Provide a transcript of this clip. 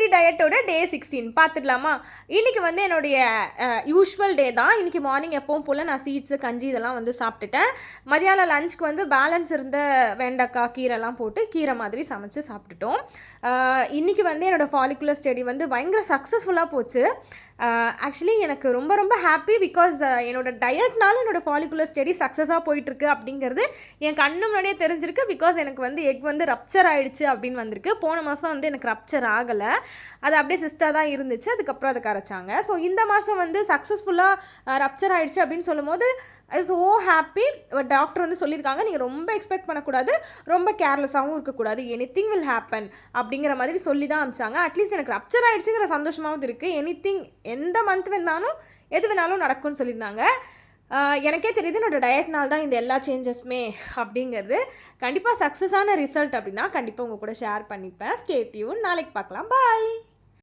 Infinity டயட்டோட டே 16 பார்த்துடலாமா? இன்றைக்கி வந்து என்னுடைய யூஷுவல் டே தான். இன்றைக்கி மார்னிங் எப்பவும் போல் நான் சீட்ஸு கஞ்சி இதெல்லாம் வந்து சாப்பிட்டுட்டேன். மதியானம் லஞ்சுக்கு வந்து பேலன்ஸ் இருந்த வெண்டைக்காய் கீரைலாம் போட்டு கீரை மாதிரி சமைச்சு சாப்பிட்டுட்டோம். இன்றைக்கி வந்து என்னோடய ஃபாலிகுலர் ஸ்டடி வந்து பயங்கர சக்ஸஸ்ஃபுல்லாக போச்சு. ஆக்சுவலி எனக்கு ரொம்ப ரொம்ப ஹாப்பி. பிகாஸ் என்னோடய டயட்னால என்னோடய ஃபாலிகுலர் ஸ்டடி சக்ஸஸாக போயிட்டுருக்கு அப்படிங்கிறது என் கண்ணு முன்னாடியே தெரிஞ்சிருக்கு. பிகாஸ் எனக்கு வந்து எக் வந்து ரப்ச்சர் ஆகிடுச்சு அப்படின்னு வந்திருக்கு. போன மாதம் வந்து எனக்கு ரப்ச்சர் ஆகலை, அது அப்படியே சிஸ்டாக தான் இருந்துச்சு. அதுக்கப்புறம் அதை கரைச்சாங்க. ஸோ இந்த மாதம் வந்து சக்ஸஸ்ஃபுல்லாக ரப்ச்சர் ஆகிடுச்சு அப்படின்னு சொல்லும் போது ஐ ஸோ ஹாப்பி. டாக்டர் வந்து சொல்லியிருக்காங்க, நீங்கள் ரொம்ப எக்ஸ்பெக்ட் பண்ணக்கூடாது, ரொம்ப கேர்லெஸ்ஸாகவும் இருக்கக்கூடாது, எனிதிங் வில் ஹேப்பன் அப்படிங்கிற மாதிரி சொல்லி தான் அனுப்பிச்சாங்க. அட்லீஸ்ட் எனக்கு ரப்ச்சர் ஆகிடுச்சுங்கிற சந்தோஷமாகவும் இருக்குது. எனிதிங் எந்த மந்த் வேணாலும் எது வேணாலும் நடக்கும்னு சொல்லியிருந்தாங்க. எனக்கே தெரியுது என்னோடய டயட்னால் தான் இந்த எல்லா சேஞ்சஸுமே அப்படிங்கிறது. கண்டிப்பாக சக்ஸஸான ரிசல்ட் அப்படின்னா கண்டிப்பாக உங்கள் கூட ஷேர் பண்ணிப்பேன். Stay tune. நாளைக்கு பார்க்கலாம். பாய்.